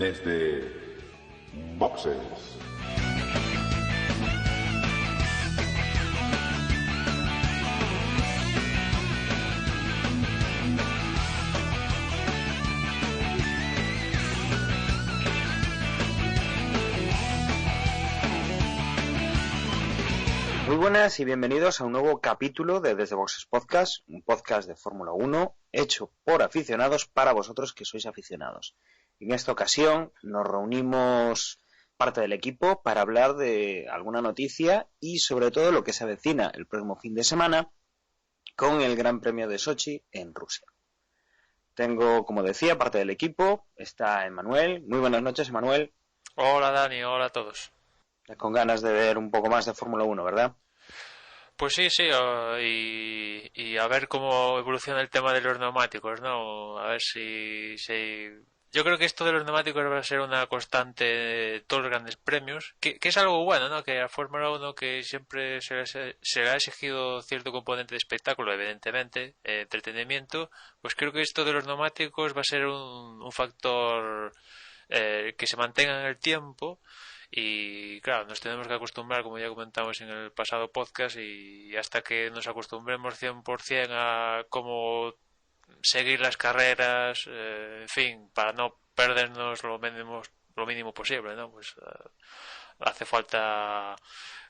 desde Boxes. Muy buenas y bienvenidos a un nuevo capítulo de Desde Boxes Podcast, un podcast de Fórmula 1 hecho por aficionados para vosotros que sois aficionados. En esta ocasión nos reunimos parte del equipo para hablar de alguna noticia y sobre todo lo que se avecina el próximo fin de semana con el Gran Premio de Sochi en Rusia. Tengo, como decía, parte del equipo, está Emanuel. Muy buenas noches, Emanuel. Hola Dani, hola a todos. Con ganas de ver un poco más de Fórmula 1, ¿verdad? Pues sí, y a ver cómo evoluciona el tema de los neumáticos, ¿no? A ver si... Yo creo que esto de los neumáticos va a ser una constante de todos los grandes premios, que es algo bueno, ¿no? Que a Fórmula 1, que siempre se le ha exigido cierto componente de espectáculo, evidentemente, entretenimiento, pues creo que esto de los neumáticos va a ser un factor que se mantenga en el tiempo. Y claro, nos tenemos que acostumbrar, como ya comentamos en el pasado podcast, y hasta que nos acostumbremos 100% a cómo seguir las carreras, en fin, para no perdernos lo mínimo posible, ¿no? Pues hace falta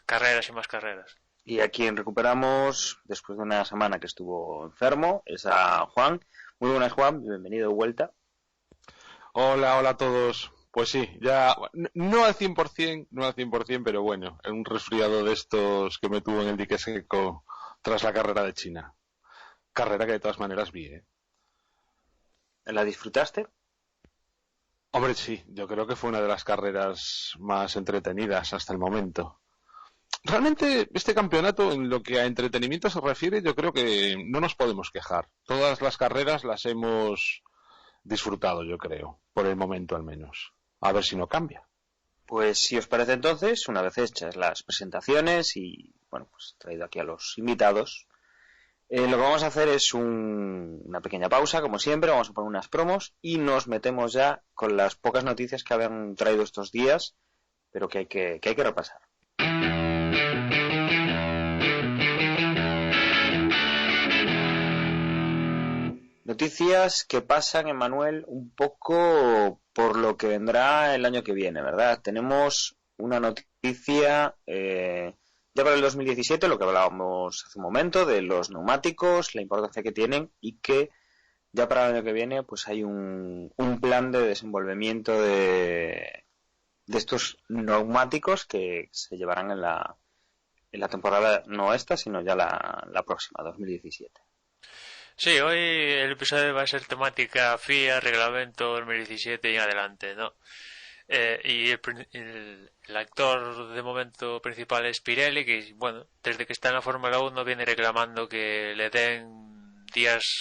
carreras y más carreras. Y a quien recuperamos después de una semana que estuvo enfermo es a Juan. Muy buenas, Juan, bienvenido de vuelta. Hola a todos. Pues sí, ya no al 100%, pero bueno, un resfriado de estos que me tuvo en el dique seco tras la carrera de China. Carrera que de todas maneras vi, ¿eh? ¿La disfrutaste? Hombre, sí, yo creo que fue una de las carreras más entretenidas hasta el momento. Realmente este campeonato, en lo que a entretenimiento se refiere, yo creo que no nos podemos quejar. Todas las carreras las hemos disfrutado, yo creo, por el momento al menos. A ver si no cambia. Pues si os parece entonces, una vez hechas las presentaciones y, bueno, pues he traído aquí a los invitados, lo que vamos a hacer es una pequeña pausa, como siempre, vamos a poner unas promos y nos metemos ya con las pocas noticias que habían traído estos días, pero que hay que repasar. Noticias que pasan, Emanuel, un poco por lo que vendrá el año que viene, ¿verdad? Tenemos una noticia ya para el 2017, lo que hablábamos hace un momento, de los neumáticos, la importancia que tienen y que ya para el año que viene pues hay un plan de desenvolvimiento de estos neumáticos que se llevarán en la temporada, no esta, sino ya la próxima, 2017. Sí, hoy el episodio va a ser temática FIA, reglamento 2017 y en adelante, ¿no? Y el actor de momento principal es Pirelli, que, bueno, desde que está en la Fórmula 1 viene reclamando que le den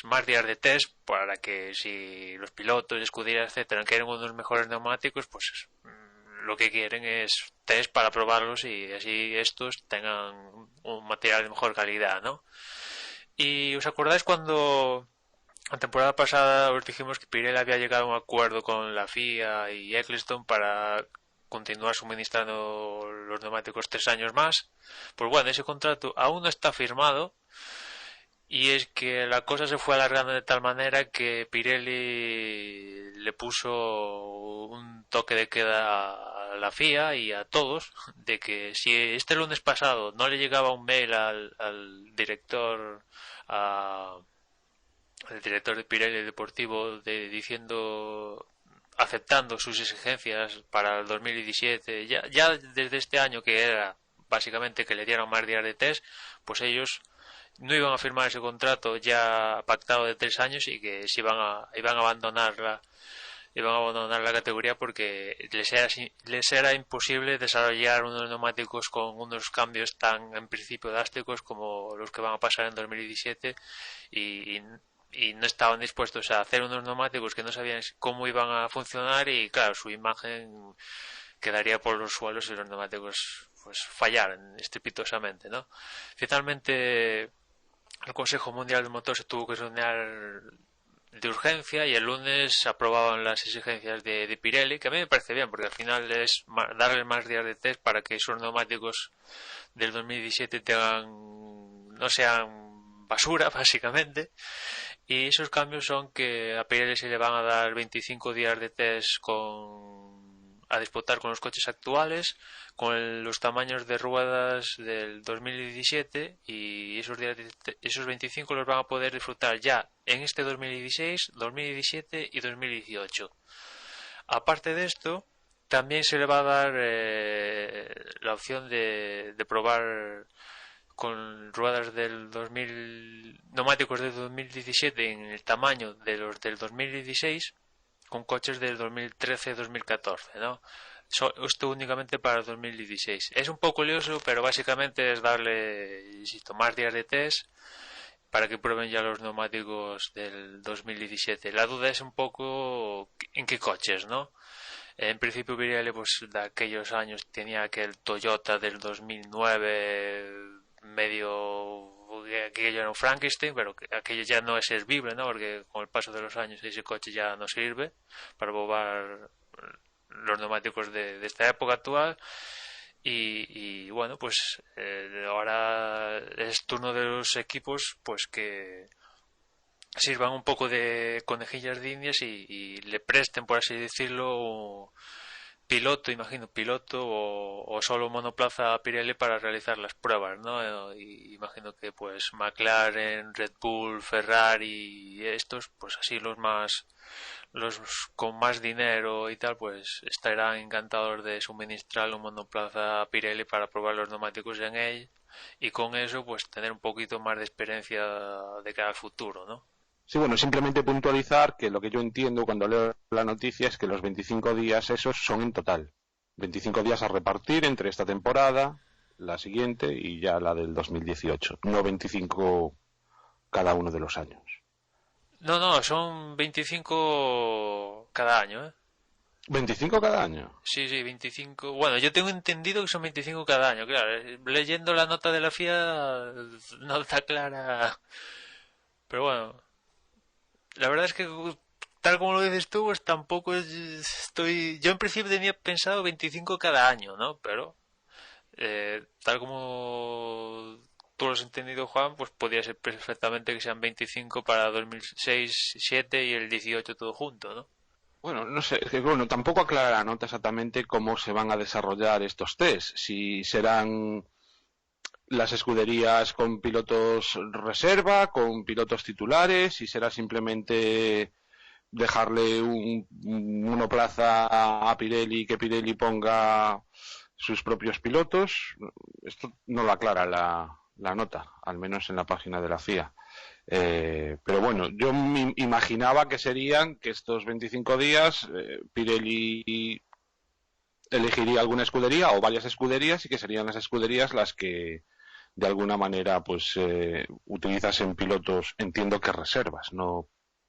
más días de test para que si los pilotos, escuderías, etcétera, quieren unos mejores neumáticos, pues lo que quieren es test para probarlos y así estos tengan un material de mejor calidad, ¿no? ¿Y os acordáis cuando la temporada pasada os dijimos que Pirelli había llegado a un acuerdo con la FIA y Ecclestone para continuar suministrando los neumáticos 3 años más? Pues bueno, ese contrato aún no está firmado y es que la cosa se fue alargando de tal manera que Pirelli le puso un toque de queda a la FIA y a todos de que si este lunes pasado no le llegaba un mail al director el director de Pirelli Deportivo aceptando sus exigencias para el 2017 ya desde este año, que era básicamente que le dieran más días de test, pues ellos no iban a firmar ese contrato ya pactado de 3 años y que se iban a abandonar la categoría porque les era imposible desarrollar unos neumáticos con unos cambios tan en principio drásticos como los que van a pasar en 2017 y no estaban dispuestos a hacer unos neumáticos que no sabían cómo iban a funcionar y claro, su imagen quedaría por los suelos y los neumáticos pues fallaran estrepitosamente, ¿no? Finalmente el Consejo Mundial del Motor se tuvo que reunir de urgencia, y el lunes aprobaban las exigencias de Pirelli, que a mí me parece bien, porque al final es darle más días de test para que esos neumáticos del 2017 no sean basura, básicamente. Y esos cambios son que a Pirelli se le van a dar 25 días de test a disputar con los coches actuales, con los tamaños de ruedas del 2017, y esos 25 los van a poder disfrutar ya en este 2016, 2017 y 2018. Aparte de esto, también se le va a dar la opción de probar con ruedas neumáticos del 2017 en el tamaño de los del 2016, con coches del 2013-2014, ¿no? Esto únicamente para el 2016. Es un poco lioso, pero básicamente es darle, insisto, más días de test para que prueben ya los neumáticos del 2017. La duda es un poco en qué coches, ¿no? En principio Pirelli, pues de aquellos años tenía aquel Toyota del 2009 medio, aquello era un Frankenstein, pero aquello ya no es servible, ¿no? Porque con el paso de los años ese coche ya no sirve para probar los neumáticos de esta época actual. Y bueno, pues ahora es turno de los equipos pues que sirvan un poco de conejillas de indias y le presten, por así decirlo, piloto o solo monoplaza a Pirelli para realizar las pruebas, ¿no? Y imagino que pues McLaren, Red Bull, Ferrari y estos, pues así los con más dinero y tal, pues estarán encantados de suministrar un monoplaza a Pirelli para probar los neumáticos en él, y con eso pues tener un poquito más de experiencia de cara al futuro, ¿no? Sí, bueno, simplemente puntualizar que lo que yo entiendo cuando leo la noticia es que los 25 días esos son en total. 25 días a repartir entre esta temporada, la siguiente y ya la del 2018. No 25 cada uno de los años. No, son 25 cada año, ¿eh? ¿25 cada año? Sí, 25. Bueno, yo tengo entendido que son 25 cada año, claro. Leyendo la nota de la FIA no está clara. Pero bueno, la verdad es que tal como lo dices tú, pues tampoco estoy... Yo en principio tenía pensado 25 cada año, ¿no? Pero tal como tú lo has entendido, Juan, pues podría ser perfectamente que sean 25 para 2006, 2007 y el 18 todo junto, ¿no? Bueno, no sé, es que bueno, tampoco aclara la nota exactamente cómo se van a desarrollar estos test. Si serán las escuderías con pilotos reserva, con pilotos titulares, si será simplemente dejarle un monoplaza a Pirelli y que Pirelli ponga sus propios pilotos. Esto no lo aclara la nota, al menos en la página de la FIA. Pero bueno, yo me imaginaba que serían que estos 25 días Pirelli elegiría alguna escudería o varias escuderías y que serían las escuderías las que de alguna manera pues utilizasen pilotos, entiendo que reservas, no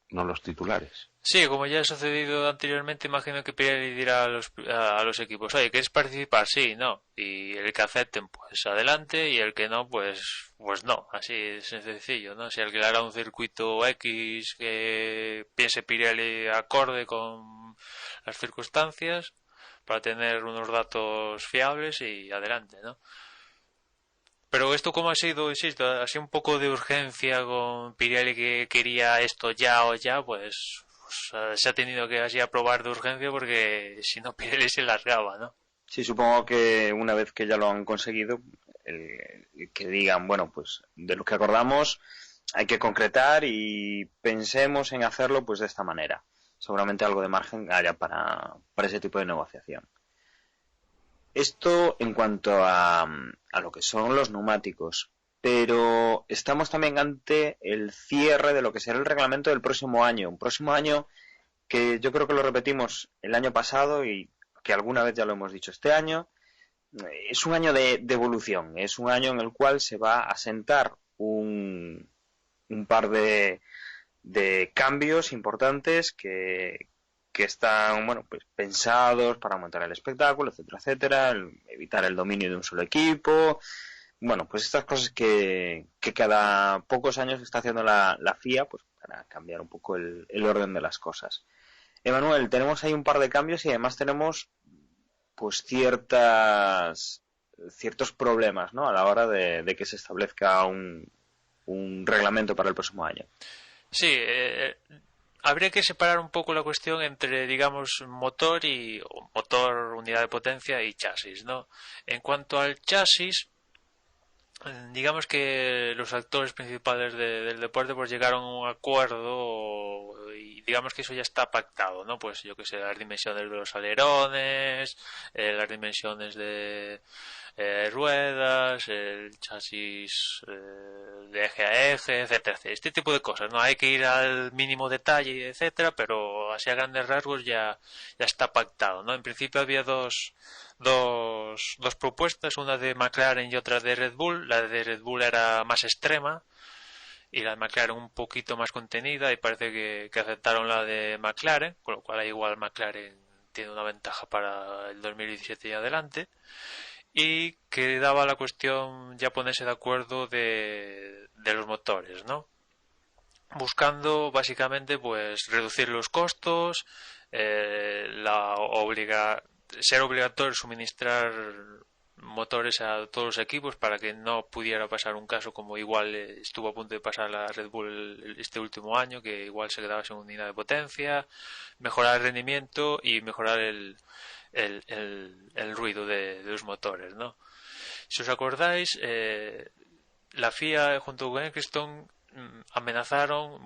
los titulares. Sí, como ya ha sucedido anteriormente, imagino que Pirelli dirá a los equipos: oye, ¿quieres participar? Sí, no. Y el que acepten, pues adelante, y el que no, pues no. Así es sencillo, ¿no? Si alquilará un circuito X que piense Pirelli acorde con las circunstancias para tener unos datos fiables, y adelante, ¿no? Pero esto, como ha sido, insisto, ha sido un poco de urgencia con Pirelli, que quería esto ya o ya, pues se ha tenido que así aprobar de urgencia, porque si no Pirelli se largaba, ¿no? Sí, supongo que una vez que ya lo han conseguido, que digan, bueno, pues de lo que acordamos hay que concretar y pensemos en hacerlo pues de esta manera. Seguramente algo de margen haya para ese tipo de negociación. Esto en cuanto a lo que son los neumáticos, pero estamos también ante el cierre de lo que será el reglamento del próximo año. Un próximo año que yo creo que lo repetimos el año pasado y que alguna vez ya lo hemos dicho este año. Es un año de evolución, es un año en el cual se va a sentar un par de cambios importantes que están, bueno, pues pensados para aumentar el espectáculo, etcétera, etcétera, evitar el dominio de un solo equipo. Bueno, pues estas cosas que cada pocos años está haciendo la FIA, pues para cambiar un poco el orden de las cosas. Emanuel, tenemos ahí un par de cambios y además tenemos pues ciertos problemas, ¿no? A la hora de que se establezca un reglamento para el próximo año. Sí, habría que separar un poco la cuestión entre, digamos, motor, unidad de potencia y chasis, ¿no? En cuanto al chasis, digamos que los actores principales del deporte pues llegaron a un acuerdo y digamos que eso ya está pactado, ¿no? Pues yo que sé, las dimensiones de los alerones, las dimensiones de ruedas, el chasis de eje a eje, etcétera, este tipo de cosas, no hay que ir al mínimo detalle, etcétera, pero así a grandes rasgos ya está pactado, ¿no? En principio había dos propuestas, una de McLaren y otra de Red Bull. La de Red Bull era más extrema y la de McLaren un poquito más contenida, y parece que aceptaron la de McLaren, con lo cual igual McLaren tiene una ventaja para el 2017 y adelante, y que daba la cuestión ya ponerse de acuerdo de los motores, ¿no? Buscando básicamente pues reducir los costos, ser obligatorio suministrar motores a todos los equipos para que no pudiera pasar un caso como igual estuvo a punto de pasar a Red Bull este último año, que igual se quedaba sin unidad de potencia, mejorar el rendimiento y mejorar el ruido de los motores, ¿no? Si os acordáis, la FIA junto con Ecclestone amenazaron,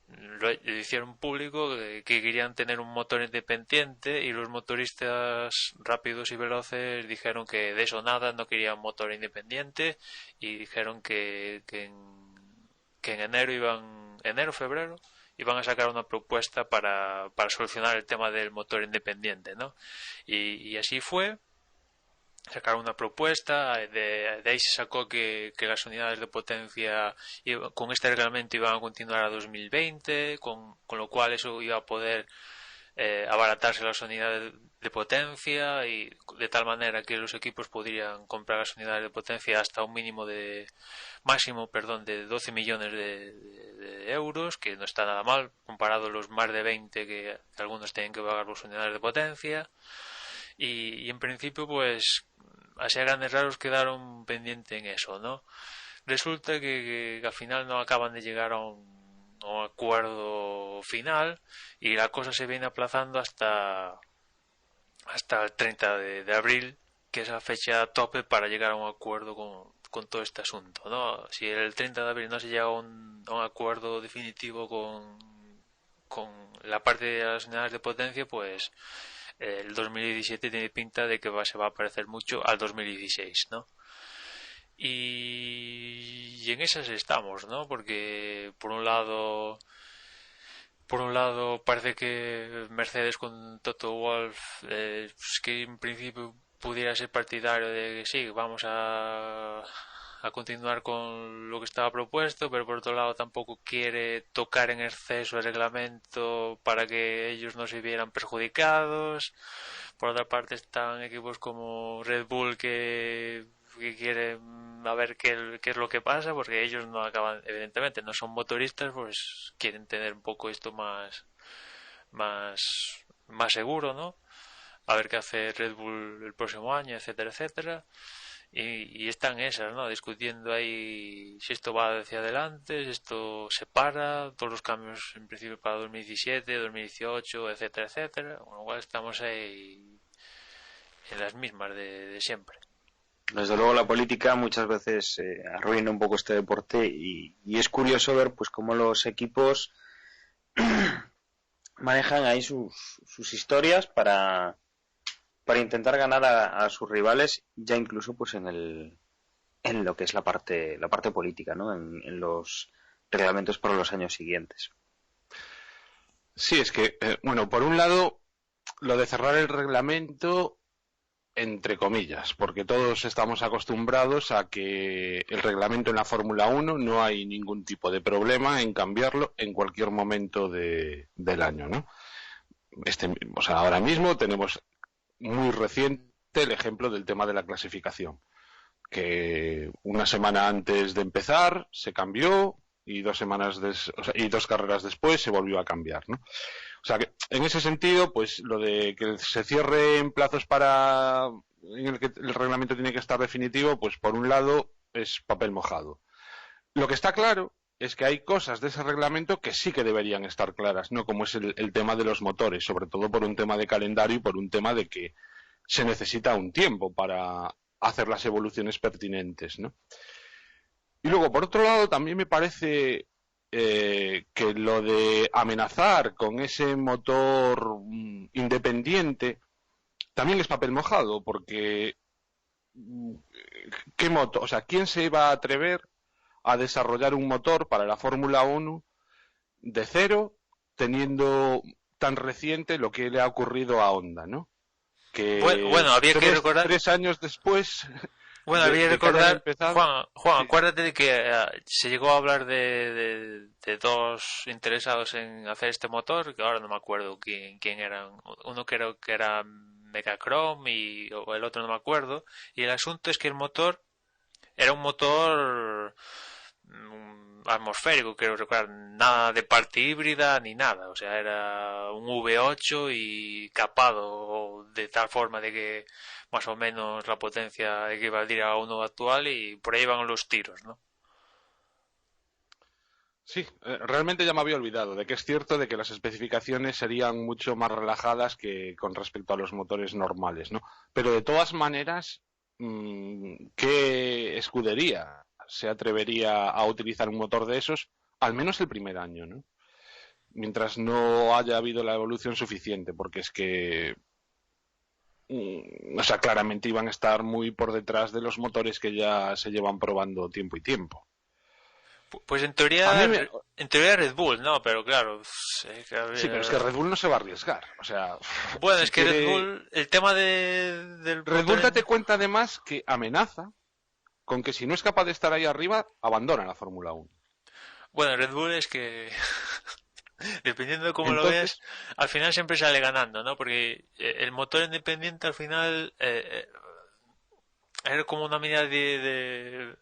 lo hicieron público, que querían tener un motor independiente, y los motoristas rápidos y veloces dijeron que de eso nada, no querían motor independiente, y dijeron que en febrero iban a sacar una propuesta para solucionar el tema del motor independiente, ¿no? Y así fue. Sacaron una propuesta, de ahí se sacó que las unidades de potencia con este reglamento iban a continuar a 2020, con lo cual eso iba a poder abaratarse las unidades de potencia, y de tal manera que los equipos podrían comprar las unidades de potencia hasta un máximo de 12 millones de euros, que no está nada mal comparado a los más de 20 que algunos tienen que pagar las unidades de potencia. Y en principio pues así a grandes rasgos quedaron pendientes en eso, ¿no? Resulta que al final no acaban de llegar a un acuerdo final, y la cosa se viene aplazando hasta el 30 de abril, que es la fecha tope para llegar a un acuerdo con todo este asunto, ¿no? Si el 30 de abril no se llega a un acuerdo definitivo con la parte de las unidades de potencia, pues el 2017 tiene pinta de que se va a parecer mucho al 2016, ¿no? Y en esas estamos, ¿no? Porque por un lado parece que Mercedes con Toto Wolff, pues que en principio pudiera ser partidario de que sí, vamos a continuar con lo que estaba propuesto, pero por otro lado tampoco quiere tocar en exceso el reglamento para que ellos no se vieran perjudicados. Por otra parte están equipos como Red Bull que quieren a ver qué es lo que pasa, porque ellos no acaban, evidentemente no son motoristas, pues quieren tener un poco esto más seguro, ¿no? A ver qué hace Red Bull el próximo año, etcétera, etcétera. Y están esas, ¿no? Discutiendo ahí si esto va hacia adelante, si esto se para, todos los cambios en principio para 2017, 2018, etcétera, etcétera. Con lo cual estamos ahí en las mismas de siempre. Desde luego la política muchas veces arruina un poco este deporte, y es curioso ver pues cómo los equipos manejan ahí sus historias para intentar ganar a sus rivales, ya incluso pues en lo que es la parte política, ¿no? En los reglamentos para los años siguientes. Sí, es que, por un lado, lo de cerrar el reglamento, entre comillas, porque todos estamos acostumbrados a que el reglamento en la Fórmula 1 no hay ningún tipo de problema en cambiarlo en cualquier momento del año, ¿no? Ahora mismo tenemos muy reciente el ejemplo del tema de la clasificación, que una semana antes de empezar se cambió y 2 semanas y 2 carreras después se volvió a cambiar, ¿no? O sea que en ese sentido, pues lo de que se cierre en plazos en el que el reglamento tiene que estar definitivo, pues por un lado es papel mojado. Lo que está claro es que hay cosas de ese reglamento que sí que deberían estar claras, ¿no? Como es el tema de los motores, sobre todo por un tema de calendario y por un tema de que se necesita un tiempo para hacer las evoluciones pertinentes, ¿no? Y luego, por otro lado, también me parece que lo de amenazar con ese motor independiente también es papel mojado, porque ¿qué motor? O sea, ¿quién se iba a atrever a desarrollar un motor para la Fórmula 1 de cero, teniendo tan reciente lo que le ha ocurrido a Honda, ¿no? Que bueno, había que recordar 3 años después. Bueno, había que recordar, Juan, sí. acuérdate de que se llegó a hablar de dos interesados en hacer este motor, que ahora no me acuerdo quién eran. Uno creo que era Megachrome o el otro no me acuerdo. Y el asunto es que el motor era un motor atmosférico, quiero recordar, nada de parte híbrida ni nada. O sea, era un V8 y capado de tal forma de que más o menos la potencia equivaldría a uno actual y por ahí van los tiros, ¿no? Sí, realmente ya me había olvidado de que es cierto de que las especificaciones serían mucho más relajadas que con respecto a los motores normales, ¿no? Pero de todas maneras, ¿qué escudería se atrevería a utilizar un motor de esos? Al menos el primer año, ¿no? Mientras no haya habido la evolución suficiente, porque es que o sea, claramente iban a estar muy por detrás de los motores que ya se llevan probando tiempo y tiempo. Pues en teoría Red Bull, ¿no? Pero claro, sí, pero es que Red Bull no se va a arriesgar. O sea, bueno, es que Red Bull, el tema del Red Bull date cuenta además que amenaza con que si no es capaz de estar ahí arriba, abandona la Fórmula 1. Bueno, Red Bull es que dependiendo de cómo lo veas, al final siempre sale ganando, ¿no? Porque el motor independiente al final era como una medida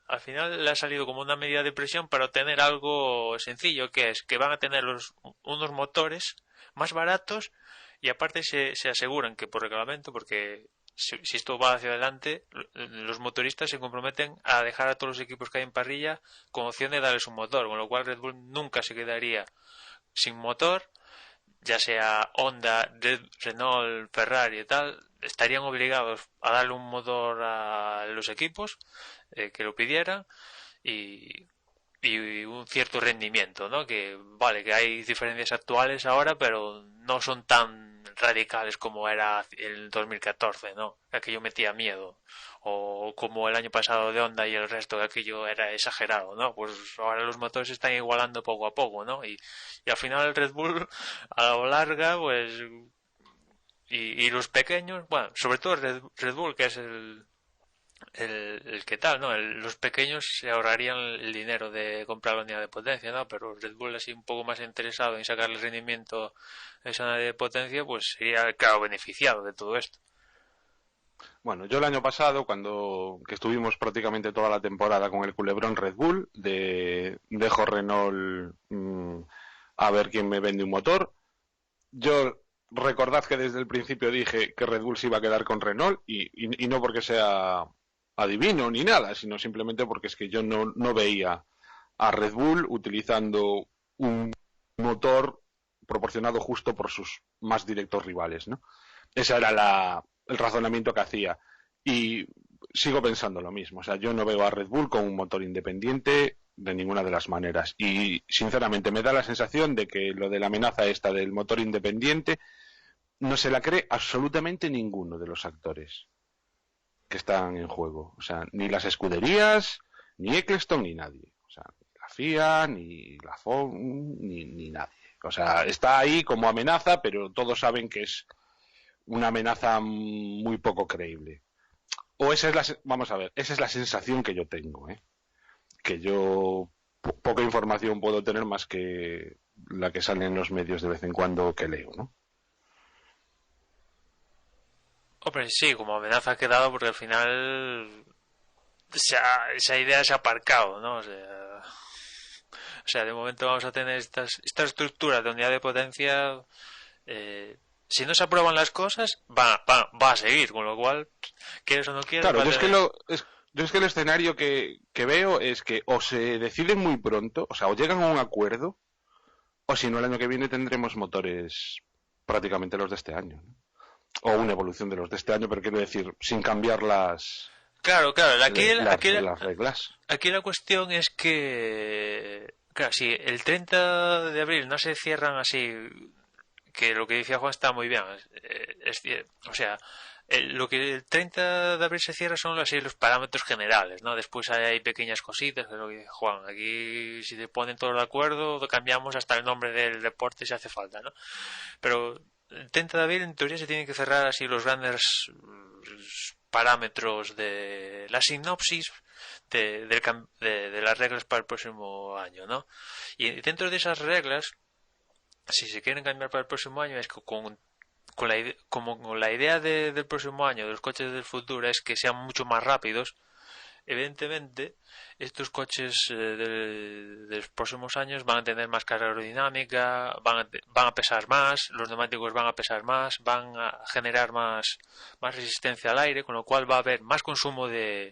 al final le ha salido como una medida de presión para obtener algo sencillo, que es que van a tener unos motores más baratos y aparte se aseguran que por reglamento, porque si esto va hacia adelante, los motoristas se comprometen a dejar a todos los equipos que hay en parrilla con opción de darles un motor, con lo cual Red Bull nunca se quedaría sin motor, ya sea Honda, Renault, Ferrari y tal, estarían obligados a darle un motor a los equipos que lo pidieran y un cierto rendimiento, ¿no? Que vale, que hay diferencias actuales ahora, pero no son tan radicales como era el 2014, ¿no? Aquello metía miedo. O como el año pasado de Honda y el resto, que aquello era exagerado, ¿no? Pues ahora los motores se están igualando poco a poco, ¿no? Y al final el Red Bull, a la larga, pues... Y los pequeños, bueno, sobre todo Red Bull, que es el que tal, ¿no? Los pequeños se ahorrarían el dinero de comprar la unidad de potencia, ¿no? Pero Red Bull así un poco más interesado en sacarle rendimiento a esa unidad de potencia, pues sería, claro, beneficiado de todo esto. Bueno, yo el año pasado, que estuvimos prácticamente toda la temporada con el culebrón Red Bull, dejo Renault a ver quién me vende un motor. Yo recordad que desde el principio dije que Red Bull se iba a quedar con Renault y no porque sea adivino ni nada, sino simplemente porque es que yo no veía a Red Bull utilizando un motor proporcionado justo por sus más directos rivales, ¿no? Ese era el razonamiento que hacía y sigo pensando lo mismo. O sea, yo no veo a Red Bull con un motor independiente de ninguna de las maneras y sinceramente me da la sensación de que lo de la amenaza esta del motor independiente no se la cree absolutamente ninguno de los actores que están en juego. O sea, ni las escuderías, ni Eccleston, ni nadie. O sea, la FIA, ni la FOM, ni nadie. O sea, está ahí como amenaza, pero todos saben que es una amenaza muy poco creíble. O vamos a ver, esa es la sensación que yo tengo, que yo poca información puedo tener más que la que sale en los medios de vez en cuando que leo, ¿no? Hombre, sí, como amenaza ha quedado porque al final esa idea se ha aparcado, ¿no? O sea, O sea, de momento vamos a tener esta estructura de unidad de potencia. Si no se aprueban las cosas, va a seguir, con lo cual, quieres o no quieres. Claro, yo es que el escenario que veo es que o se deciden muy pronto, o sea, o llegan a un acuerdo, o si no, el año que viene tendremos motores prácticamente los de este año, ¿no? O una evolución de los de este año, pero quiero decir, sin cambiar Claro, las reglas. Aquí la cuestión es que, claro, si el 30 de abril no se cierran así, que lo que decía Juan está muy bien, o sea, lo que el 30 de abril se cierra son así los parámetros generales, ¿no? Después hay pequeñas cositas, que es lo que dice Juan, aquí si te ponen todos de acuerdo, cambiamos hasta el nombre del deporte si hace falta, ¿no? Pero el 30 de abril en teoría se tienen que cerrar así los grandes parámetros de la sinopsis de las reglas para el próximo año, ¿no? Y dentro de esas reglas, si se quieren cambiar para el próximo año, es que con la idea del próximo año de los coches del futuro es que sean mucho más rápidos. Evidentemente, estos coches de los próximos años van a tener más carga aerodinámica, van a pesar más, los neumáticos van a pesar más, van a generar más resistencia al aire, con lo cual va a haber más consumo de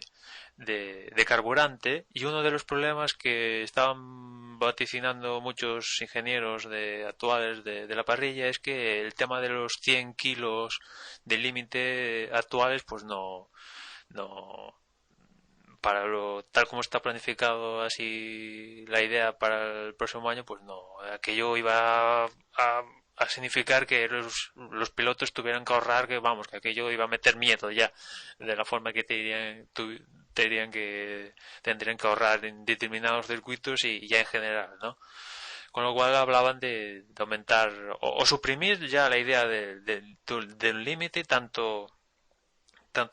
carburante. Y uno de los problemas que estaban vaticinando muchos ingenieros actuales de la parrilla es que el tema de los 100 kilos de límite actuales, pues no tal como está planificado así la idea para el próximo año, pues no, aquello iba a significar que los pilotos tuvieran que ahorrar, que aquello iba a meter miedo ya de la forma que tendrían que ahorrar en determinados circuitos y ya en general, ¿no? Con lo cual hablaban de aumentar o suprimir ya la idea del límite, tanto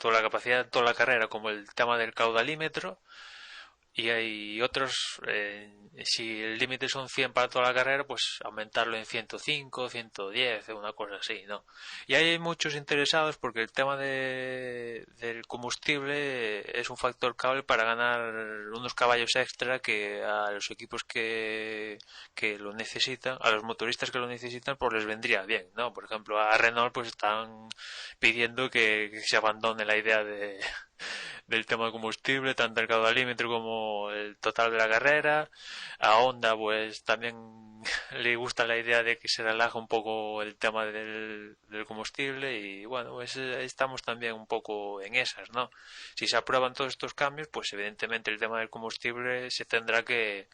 la capacidad de toda la carrera como el tema del caudalímetro. Y hay otros, si el límite son 100 para toda la carrera, pues aumentarlo en 105, 110, una cosa así, ¿no? Y hay muchos interesados porque el tema del combustible es un factor clave para ganar unos caballos extra que a los equipos que lo necesitan, a los motoristas que lo necesitan, pues les vendría bien, ¿no? Por ejemplo, a Renault pues están pidiendo que se abandone la idea del tema de combustible, tanto el caudalímetro como el total de la carrera. A Honda pues también le gusta la idea de que se relaje un poco el tema del combustible y bueno, pues estamos también un poco en esas, ¿no? Si se aprueban todos estos cambios, pues evidentemente el tema del combustible se tendrá que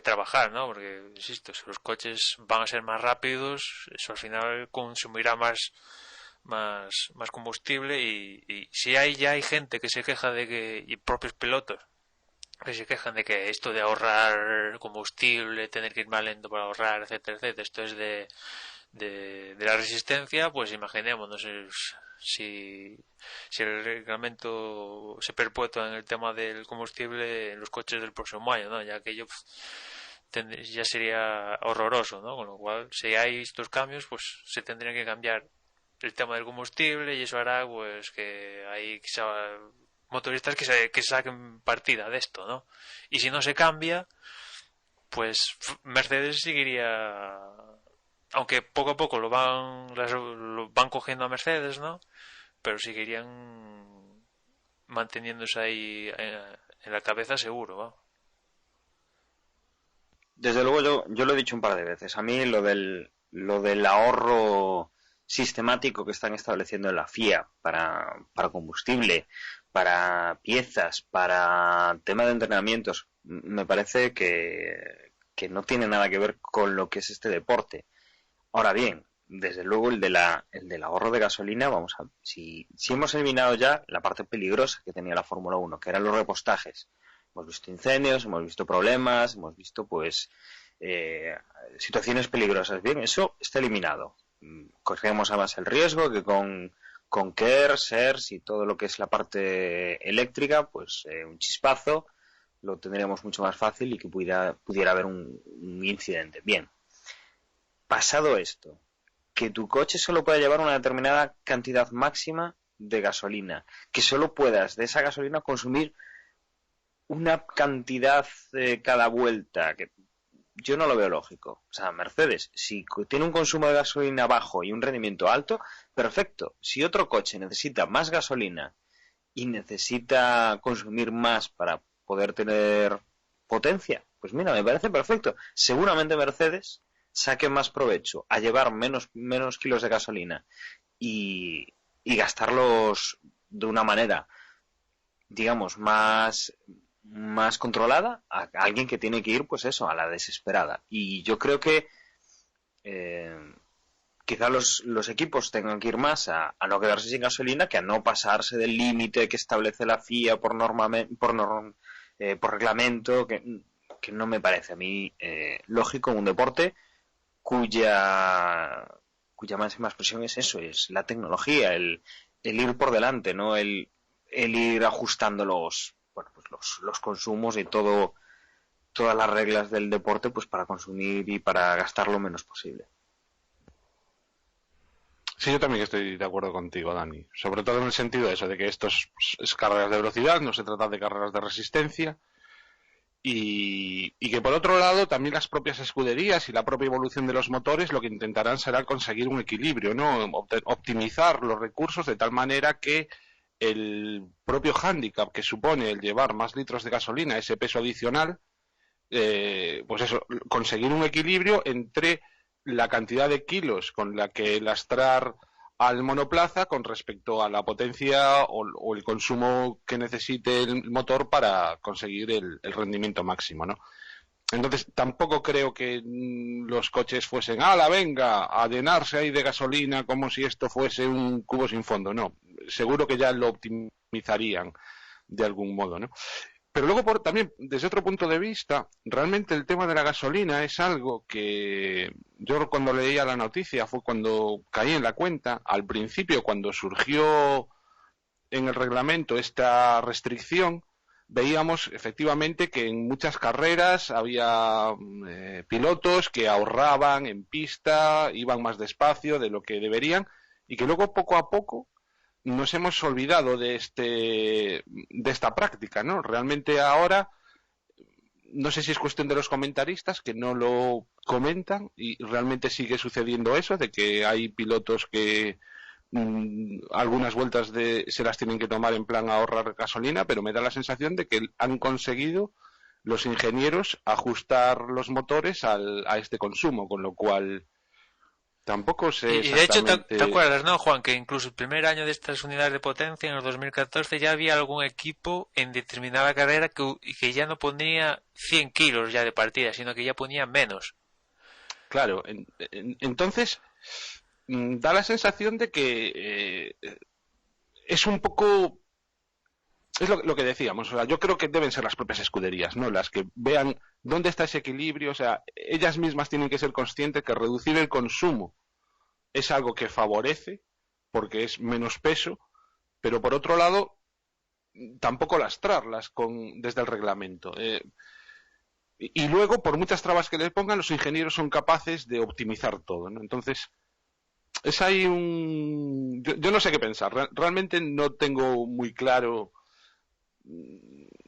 trabajar, ¿no? Porque, insisto, si los coches van a ser más rápidos, eso al final consumirá más combustible y si ya hay gente que se queja de que, y propios pilotos que se quejan de que esto de ahorrar combustible, tener que ir más lento para ahorrar, etcétera, etcétera, esto es de la resistencia, pues imaginémonos si el reglamento se perpetúa en el tema del combustible en los coches del próximo año, ¿no? Ya que ya sería horroroso, ¿no? Con lo cual, si hay estos cambios, pues se tendrían que cambiar el tema del combustible y eso hará pues que hay motoristas que saquen partida de esto, ¿no? Y si no se cambia, pues Mercedes seguiría, aunque poco a poco lo van cogiendo a Mercedes, ¿no? Pero seguirían manteniéndose ahí en la cabeza seguro, ¿no? Desde luego yo lo he dicho un par de veces. A mí lo del ahorro sistemático que están estableciendo en la FIA para combustible, para piezas, para tema de entrenamientos, me parece que no tiene nada que ver con lo que es este deporte. Ahora bien, desde luego el del ahorro de gasolina, si hemos eliminado ya la parte peligrosa que tenía la Fórmula 1, que eran los repostajes. Hemos visto incendios, hemos visto problemas, hemos visto pues situaciones peligrosas. Bien, eso está eliminado. Corremos más el riesgo que con KERS, SERS y todo lo que es la parte eléctrica, pues un chispazo lo tendríamos mucho más fácil y que pudiera haber un incidente. Bien, pasado esto, que tu coche solo pueda llevar una determinada cantidad máxima de gasolina, que solo puedas de esa gasolina consumir una cantidad cada vuelta que yo no lo veo lógico. O sea, Mercedes, si tiene un consumo de gasolina bajo y un rendimiento alto, perfecto. Si otro coche necesita más gasolina y necesita consumir más para poder tener potencia, pues mira, me parece perfecto. Seguramente Mercedes saque más provecho a llevar menos kilos de gasolina y gastarlos de una manera, digamos, más controlada a alguien que tiene que ir, pues eso, a la desesperada. Y yo creo que quizá los equipos tengan que ir más a no quedarse sin gasolina que a no pasarse del límite que establece la FIA por reglamento, que no me parece a mí lógico en un deporte cuya máxima expresión es eso, es la tecnología, el ir por delante, no el ir ajustando los consumos y todas las reglas del deporte, pues para consumir y para gastar lo menos posible. Sí, yo también estoy de acuerdo contigo, Dani. Sobre todo en el sentido de eso, de que esto es carreras de velocidad, no se trata de carreras de resistencia. Y que por otro lado también las propias escuderías y la propia evolución de los motores lo que intentarán será conseguir un equilibrio, ¿no? Optimizar los recursos de tal manera que el propio hándicap que supone el llevar más litros de gasolina, ese peso adicional, pues eso, conseguir un equilibrio entre la cantidad de kilos con la que lastrar al monoplaza con respecto a la potencia o el consumo que necesite el motor para conseguir el rendimiento máximo, ¿no? Entonces tampoco creo que los coches fuesen ¡hala, venga! A llenarse ahí de gasolina como si esto fuese un cubo sin fondo. No, seguro que ya lo optimizarían de algún modo, ¿no? Pero luego también, desde otro punto de vista, realmente el tema de la gasolina es algo que yo cuando leía la noticia fue cuando caí en la cuenta. Al principio, cuando surgió en el reglamento esta restricción, veíamos efectivamente que en muchas carreras había pilotos que ahorraban en pista, iban más despacio de lo que deberían y que luego poco a poco nos hemos olvidado de esta práctica, ¿no? Realmente ahora, no sé si es cuestión de los comentaristas que no lo comentan y realmente sigue sucediendo eso, de que hay pilotos que algunas vueltas se las tienen que tomar en plan ahorrar gasolina, pero me da la sensación de que han conseguido los ingenieros ajustar los motores a este consumo, con lo cual tampoco sé y de hecho, exactamente... ¿te acuerdas, no, Juan? Que incluso el primer año de estas unidades de potencia, en el 2014, ya había algún equipo en determinada carrera que ya no ponía 100 kilos ya de partida, sino que ya ponía menos. Claro, entonces da la sensación de que es un poco... Es lo que decíamos, o sea, yo creo que deben ser las propias escuderías, ¿no? Las que vean dónde está ese equilibrio, o sea, ellas mismas tienen que ser conscientes que reducir el consumo es algo que favorece, porque es menos peso, pero por otro lado, tampoco lastrarlas desde el reglamento. Y luego, por muchas trabas que le pongan, los ingenieros son capaces de optimizar todo, ¿no? Entonces, es ahí yo no sé qué pensar, realmente no tengo muy claro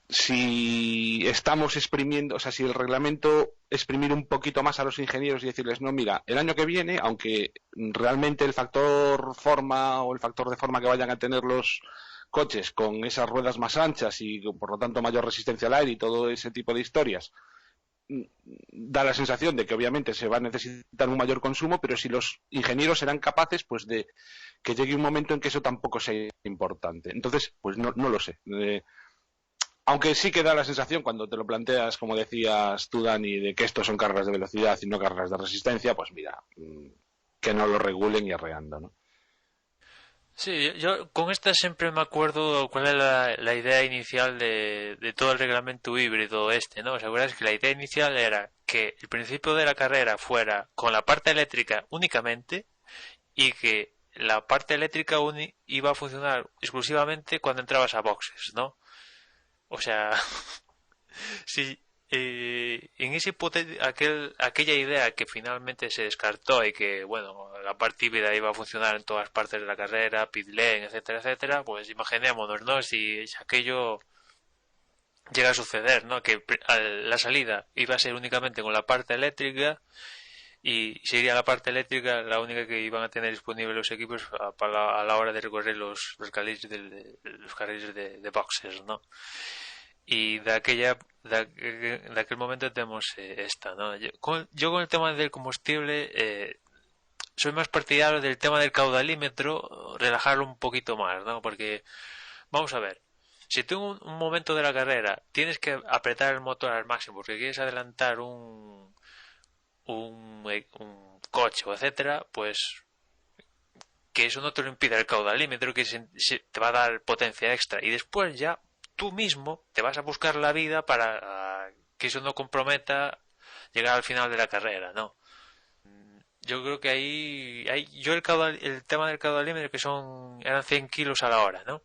si estamos exprimiendo, o sea, si el reglamento exprimir un poquito más a los ingenieros y decirles, no, mira, el año que viene, aunque realmente el factor forma o el factor de forma que vayan a tener los coches con esas ruedas más anchas y por lo tanto mayor resistencia al aire y todo ese tipo de historias, da la sensación de que obviamente se va a necesitar un mayor consumo, pero si los ingenieros serán capaces pues de que llegue un momento en que eso tampoco sea importante. Entonces, pues no lo sé. Aunque sí que da la sensación cuando te lo planteas, como decías tú, Dani, de que estos son carreras de velocidad y no carreras de resistencia, pues mira, que no lo regulen y arreando, ¿no? Sí, yo con esta siempre me acuerdo cuál es la idea inicial de todo el reglamento híbrido ¿no? ¿Os acuerdas que la idea inicial era que el principio de la carrera fuera con la parte eléctrica únicamente y que la parte eléctrica iba a funcionar exclusivamente cuando entrabas a boxes, ¿no? O sea, si en ese aquella idea que finalmente se descartó y que, bueno, la parte híbrida iba a funcionar en todas partes de la carrera, pit lane, etcétera, etcétera, pues imaginémonos, ¿no? Si aquello llega a suceder, ¿no? Que la salida iba a ser únicamente con la parte eléctrica y sería la parte eléctrica la única que iban a tener disponible los equipos a la hora de recorrer los carriles de boxes, ¿no? Y de aquel momento tenemos esta, ¿no? Yo con el tema del combustible soy más partidario del tema del caudalímetro, relajarlo un poquito más, ¿no? Porque vamos a ver, si tú en un momento de la carrera tienes que apretar el motor al máximo porque quieres adelantar un coche o etcétera, pues que eso no te lo impida el caudalímetro, que te va a dar potencia extra, y después ya tú mismo te vas a buscar la vida para que eso no comprometa llegar al final de la carrera, ¿no? Yo creo que ahí yo el tema del caudalímetro, que eran 100 kilos a la hora, ¿no?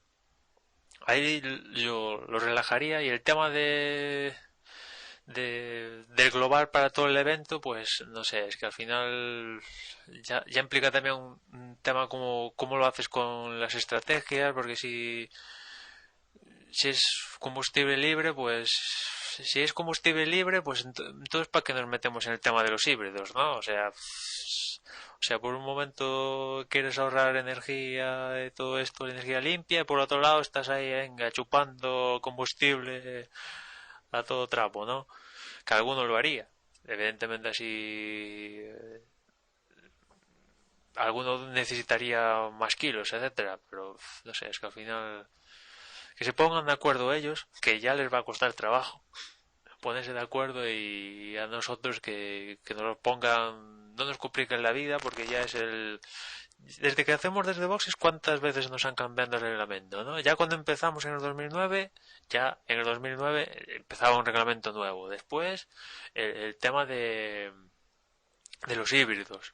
Ahí yo lo relajaría, y el tema del global para todo el evento, pues no sé, es que al final ya implica también un tema como cómo lo haces con las estrategias, porque si es combustible libre, pues si es combustible libre, pues entonces ¿para qué nos metemos en el tema de los híbridos, no? O sea, por un momento quieres ahorrar energía de todo esto, energía limpia, y por otro lado estás ahí, venga, chupando combustible a todo trapo, ¿no? Que alguno lo haría. Evidentemente así alguno necesitaría más kilos, etcétera, pero no sé, es que al final que se pongan de acuerdo ellos, que ya les va a costar trabajo ponerse de acuerdo, y a nosotros que nos lo pongan, no nos compliquen la vida, porque ya es desde que hacemos desde boxes, cuántas veces nos han cambiado el reglamento, ¿no? Ya cuando empezamos en el 2009, ya en el 2009 empezaba un reglamento nuevo. Después el tema de los híbridos.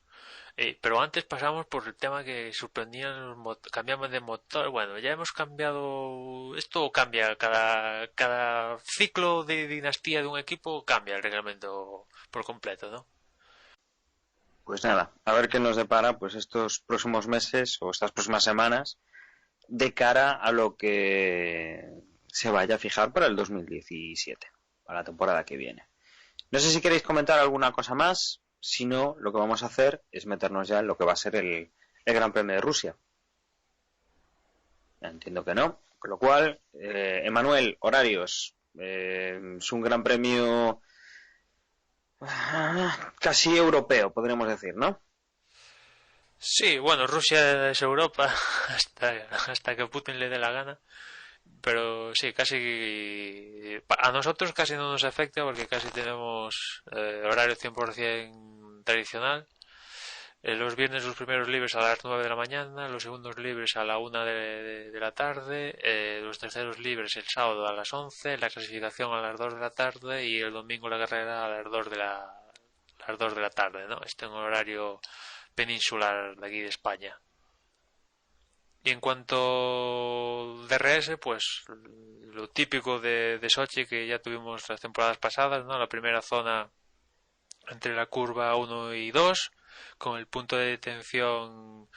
Pero antes pasamos por el tema que suspendían cambiamos de motor. Bueno, ya hemos cambiado. Esto cambia cada ciclo de dinastía de un equipo, cambia el reglamento por completo, ¿no? Pues nada, a ver qué nos depara pues estos próximos meses o estas próximas semanas de cara a lo que se vaya a fijar para el 2017, para la temporada que viene. No sé si queréis comentar alguna cosa más. Si no, lo que vamos a hacer es meternos ya en lo que va a ser el Gran Premio de Rusia. Entiendo que no. Con lo cual, Emanuel, horarios. Es un Gran Premio casi europeo, podríamos decir, ¿no? Sí, bueno, Rusia es Europa hasta que Putin le dé la gana. Pero sí, casi a nosotros casi no nos afecta, porque casi tenemos horario 100% tradicional. Los viernes los primeros libres a las 9 de la mañana, los segundos libres a la 1 de la tarde, los terceros libres el sábado a las 11, la clasificación a las 2 de la tarde, y el domingo la carrera a las 2 de la tarde, ¿no? Este es un horario peninsular de aquí de España. Y en cuanto DRS, pues lo típico de Sochi, que ya tuvimos las temporadas pasadas, ¿no? La primera zona entre la curva 1 y 2, con el punto de detención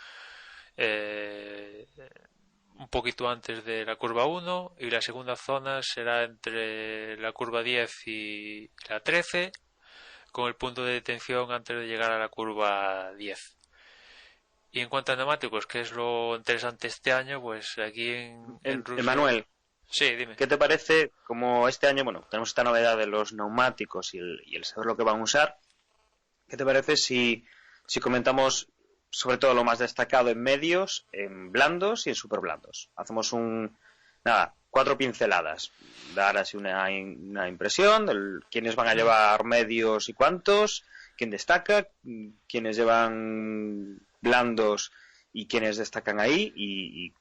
un poquito antes de la curva 1, y la segunda zona será entre la curva 10 y la 13, con el punto de detención antes de llegar a la curva 10. Y en cuanto a neumáticos, que es lo interesante este año, pues aquí en Rusia... Emanuel, sí, dime. ¿qué te parece como este año, bueno, tenemos esta novedad de los neumáticos y el saber lo que van a usar? ¿Qué te parece si comentamos sobre todo lo más destacado en medios, en blandos y en super blandos? Hacemos 4 pinceladas, dar así una impresión de quiénes van a llevar medios y cuántos, quién destaca, quiénes llevan blandos y quiénes destacan ahí, y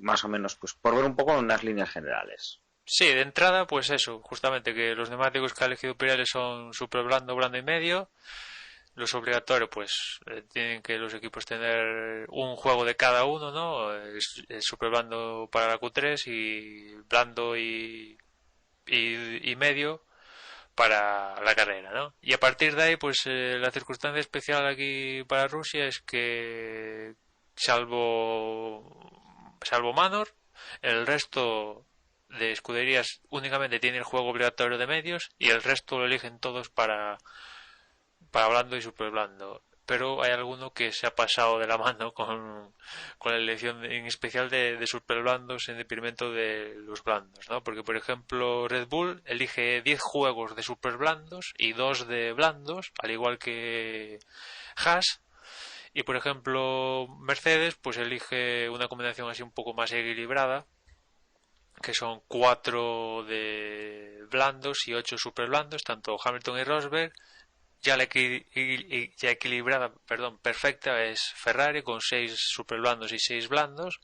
más o menos pues por ver un poco unas líneas generales. Sí, de entrada pues eso, justamente que los neumáticos que ha elegido Pirelli son super blando, blando y medio. Los obligatorios pues tienen que los equipos tener un juego de cada uno, ¿no? Es super blando para la Q3 y blando y medio para la carrera, ¿no? Y a partir de ahí, pues la circunstancia especial aquí para Rusia es que salvo Manor, el resto de escuderías únicamente tiene el juego obligatorio de medios y el resto lo eligen todos para blando y super blando. Pero hay alguno que se ha pasado de la mano con la elección en especial de super blandos en detrimento de los blandos, ¿no? Porque, por ejemplo, Red Bull elige 10 juegos de super blandos y 2 de blandos, al igual que Haas. Y, por ejemplo, Mercedes pues elige una combinación así un poco más equilibrada, que son 4 de blandos y 8 super blandos, tanto Hamilton y Rosberg. Ya la equilibrada, perfecta es Ferrari con 6 super blandos y 6 blandos.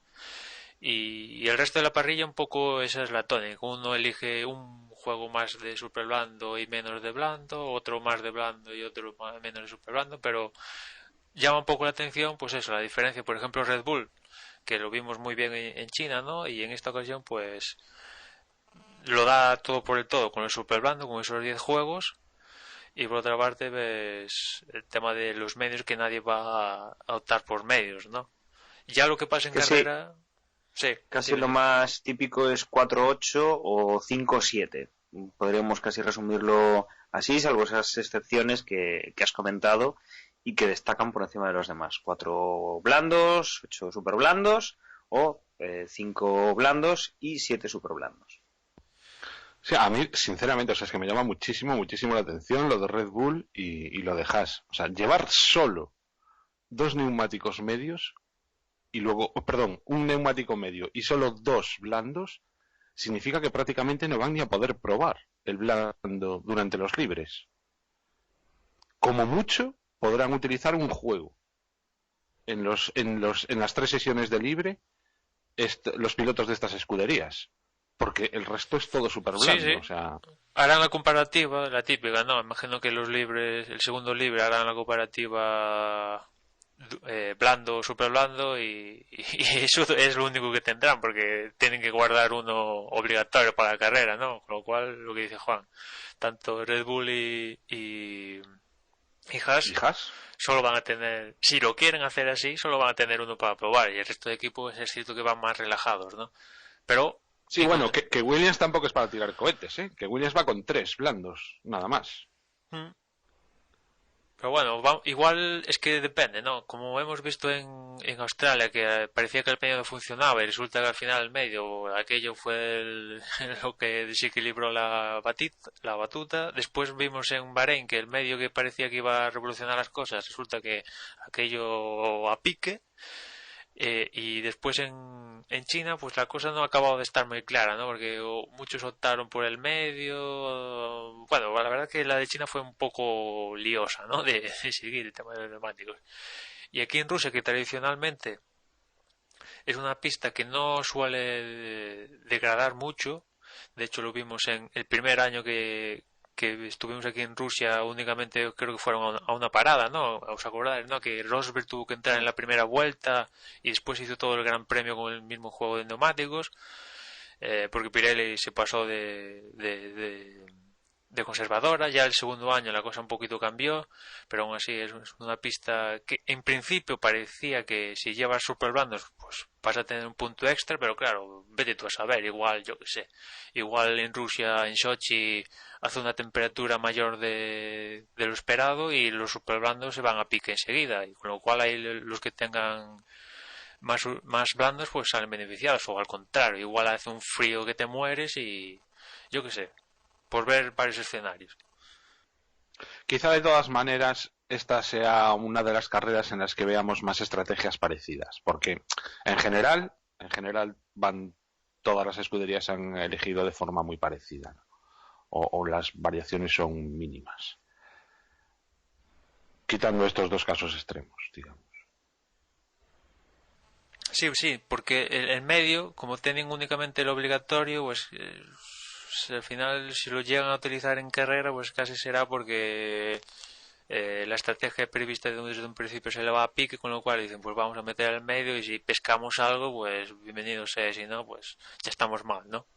Y el resto de la parrilla un poco esa es la tónica. Uno elige un juego más de super blando y menos de blando, otro más de blando y otro menos de super blando, pero llama un poco la atención pues eso, la diferencia. Por ejemplo, Red Bull, que lo vimos muy bien en China, ¿no? Y en esta ocasión pues lo da todo por el todo con el super blando, con esos 10 juegos. Y por otra parte ves el tema de los medios, que nadie va a optar por medios, ¿no? Ya lo que pasa en Que carrera... Sí, casi lo más típico es 4-8 o 5-7. Podríamos casi resumirlo así, salvo esas excepciones que has comentado y que destacan por encima de los demás. 4 blandos, 8 super blandos o 5 blandos y 7 super blandos. O sea, a mí, sinceramente, o sea, es que me llama muchísimo, muchísimo la atención lo de Red Bull y lo de Haas. O sea, llevar solo 2 neumáticos medios y luego, perdón, un neumático medio y solo 2 blandos, significa que prácticamente no van ni a poder probar el blando durante los libres. Como mucho, podrán utilizar un juego. En las 3 sesiones de libre, los pilotos de estas escuderías. Porque el resto es todo súper blando, sí. o sea... Harán la comparativa, la típica, ¿no? Imagino que los libres, el segundo libre harán la comparativa blando, super blando y eso es lo único que tendrán, porque tienen que guardar uno obligatorio para la carrera, ¿no? Con lo cual, lo que dice Juan, tanto Red Bull y Haas solo van a tener, si lo quieren hacer así, solo van a tener uno para probar, y el resto de equipos es cierto que van más relajados, ¿no? Pero sí, bueno, que Williams tampoco es para tirar cohetes, ¿eh? Que Williams va con 3 blandos, nada más. Pero bueno, igual es que depende, ¿no? Como hemos visto en Australia, que parecía que el medio no funcionaba y resulta que al final el medio, aquello fue lo que desequilibró la batuta. Después vimos en Bahrein que el medio que parecía que iba a revolucionar las cosas, resulta que aquello a pique. Y después en China pues la cosa no ha acabado de estar muy clara, ¿no? Porque muchos optaron por el medio. Bueno, la verdad que la de China fue un poco liosa, ¿no? De seguir el tema de los neumáticos. Y aquí en Rusia, que tradicionalmente es una pista que no suele degradar mucho, de hecho lo vimos en el primer año que estuvimos aquí en Rusia, únicamente creo que fueron a una parada, ¿no? ¿Os acordáis, no? Que Rosberg tuvo que entrar en la primera vuelta y después hizo todo el Gran Premio con el mismo juego de neumáticos, porque Pirelli se pasó de conservadora. Ya el segundo año la cosa un poquito cambió, pero aún así es una pista que en principio parecía que si llevas super blandos pues vas a tener un punto extra, pero claro, vete tú a saber, igual, yo que sé, igual en Rusia, en Sochi hace una temperatura mayor de lo esperado y los super blandos se van a pique enseguida, y con lo cual ahí los que tengan más blandos pues salen beneficiados, o al contrario, igual hace un frío que te mueres y yo que sé, por ver varios escenarios. Quizá de todas maneras esta sea una de las carreras en las que veamos más estrategias parecidas, porque en general todas las escuderías han elegido de forma muy parecida, ¿no? o las variaciones son mínimas, quitando estos dos casos extremos, digamos. Sí, porque el medio, como tienen únicamente el obligatorio, pues al final si lo llegan a utilizar en carrera pues casi será porque la estrategia prevista desde un principio se le va a pique, con lo cual dicen pues vamos a meter el medio y si pescamos algo pues bienvenido sea, si no pues ya estamos mal, ¿no?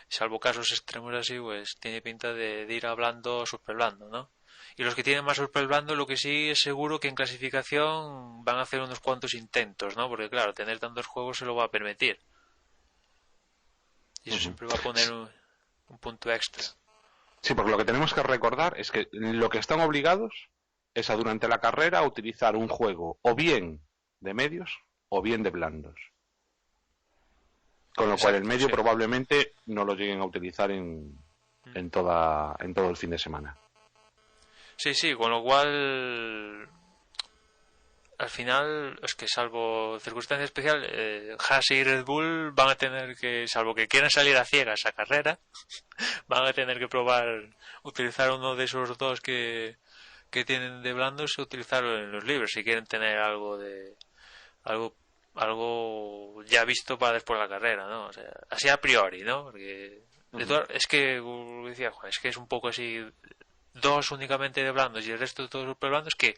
Salvo casos extremos así pues tiene pinta de ir hablando super blando, ¿no? Y los que tienen más super blando, lo que sí es seguro que en clasificación van a hacer unos cuantos intentos, ¿no? Porque claro, tener tantos juegos se lo va a permitir. Y eso siempre va a poner un punto extra. Sí, porque lo que tenemos que recordar es que lo que están obligados es a durante la carrera a utilizar un juego o bien de medios o bien de blandos. Con lo cual el medio probablemente no lo lleguen a utilizar en todo el fin de semana. Sí, con lo cual al final es que salvo circunstancia especial, Haas y Red Bull van a tener que, salvo que quieran salir a ciegas a carrera, van a tener que probar utilizar uno de esos dos que tienen de blandos, utilizarlo en los libres si quieren tener algo ya visto para después de la carrera, ¿no? O sea, así a priori, ¿no? Porque es que decía Juan, es que es un poco así, dos únicamente de blandos y el resto de todos super blandos, que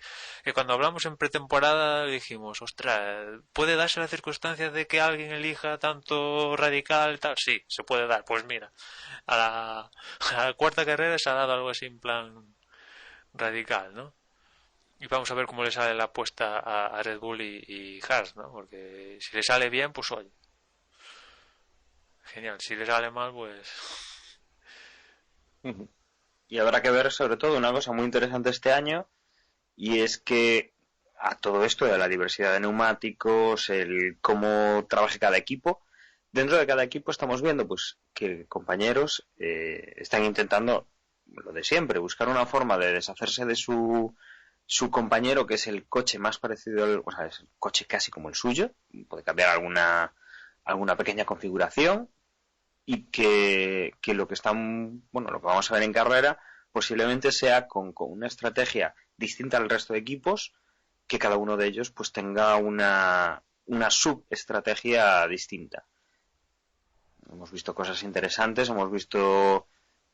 cuando hablamos en pretemporada dijimos, ostras, ¿puede darse la circunstancia de que alguien elija tanto radical y tal? Sí, se puede dar. Pues mira, a la cuarta carrera se ha dado algo así en plan radical, ¿no? Y vamos a ver cómo le sale la apuesta a Red Bull y Haas, ¿no? Porque si le sale bien, pues oye, genial. Si le sale mal, pues... Y habrá que ver sobre todo una cosa muy interesante este año, y es que a todo esto de la diversidad de neumáticos, el cómo trabaje cada equipo, dentro de cada equipo estamos viendo pues que compañeros están intentando lo de siempre, buscar una forma de deshacerse de su compañero, que es el coche más parecido o sea, es el coche casi como el suyo, puede cambiar alguna pequeña configuración, y que lo que lo que vamos a ver en carrera posiblemente sea con una estrategia distinta al resto de equipos, que cada uno de ellos pues tenga una subestrategia distinta. Hemos visto cosas interesantes, hemos visto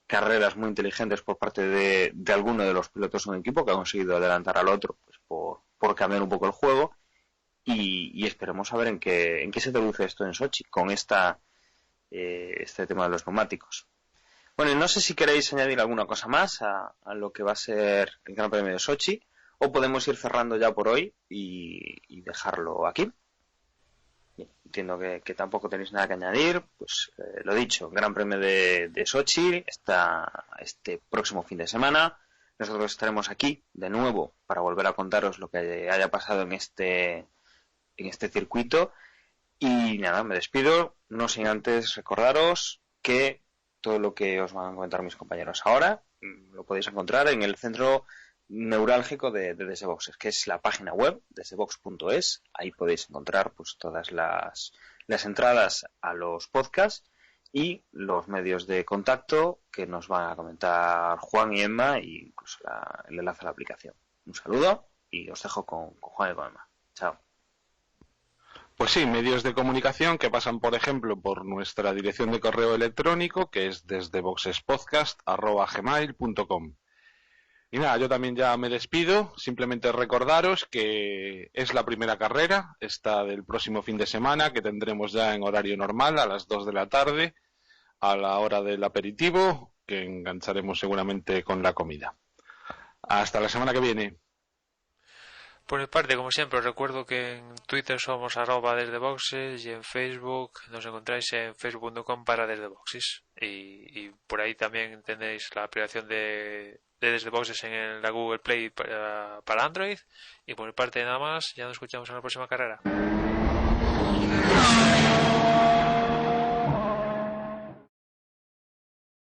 carreras muy inteligentes por parte de alguno de los pilotos de un equipo que ha conseguido adelantar al otro pues por cambiar un poco el juego, y esperemos a ver en qué se traduce esto en Sochi con este tema de los neumáticos. Bueno, y no sé si queréis añadir alguna cosa más a lo que va a ser el Gran Premio de Sochi, o podemos ir cerrando ya por hoy y dejarlo aquí. Bien, entiendo que tampoco tenéis nada que añadir. Pues lo dicho, Gran Premio de Sochi este próximo fin de semana. Nosotros estaremos aquí de nuevo para volver a contaros lo que haya pasado en este circuito. Y nada, me despido, no sin antes recordaros que todo lo que os van a comentar mis compañeros ahora lo podéis encontrar en el centro neurálgico de Desde Boxes, que es la página web desdebox.es. Ahí podéis encontrar pues todas las entradas a los podcasts y los medios de contacto que nos van a comentar Juan y Emma, y incluso el enlace a la aplicación. Un saludo y os dejo con Juan y con Emma. Chao. Pues sí, medios de comunicación que pasan, por ejemplo, por nuestra dirección de correo electrónico, que es desdeboxespodcast@gmail.com. Y nada, yo también ya me despido, simplemente recordaros que es la primera carrera, esta del próximo fin de semana, que tendremos ya en horario normal a las 2 de la tarde, a la hora del aperitivo, que engancharemos seguramente con la comida. Hasta la semana que viene. Por mi parte, como siempre, os recuerdo que en Twitter somos @desdeboxes y en Facebook nos encontráis en facebook.com/desdeboxes, y por ahí también tenéis la aplicación de Desdeboxes en la Google Play para Android. Y por mi parte nada más, ya nos escuchamos en la próxima carrera.